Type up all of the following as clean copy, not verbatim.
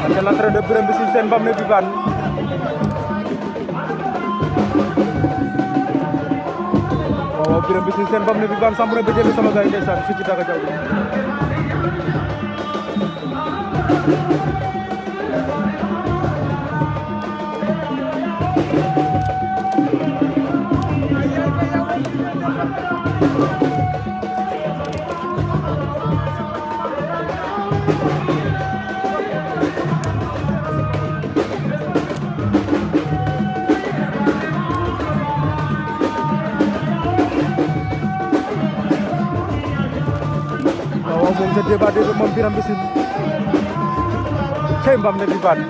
Ada l'entrée de Birame Mbissine Sène Bam ne Bibane. Waaw Birame Mbissine Sène Bam ne Bibane samp na bëjël sama gaay ndeysaan fii ci Daga Diaw. Moom sa débat de moom Birame Mbissine cey Mbam ne Bibane.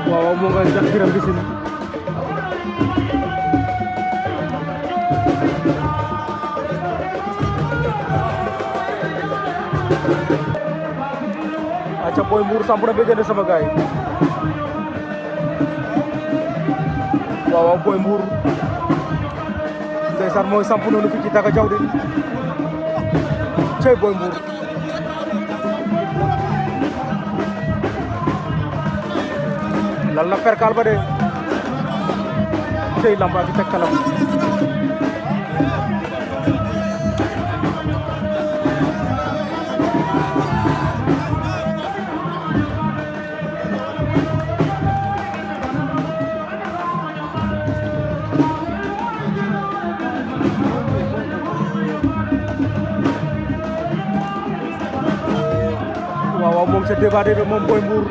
Waaw mo nga jax Birame Mbissine aca Boy Mbour samp na bëjël sama gaay. Waaw Boy Mbour ndeysaan mooy samp noonu fii ci Daga Diaw de cey Boy Mbour. Lal na perkal ba de cey lamba gi teg kanam. Waaw moom sa débat de moom Boy Mbour.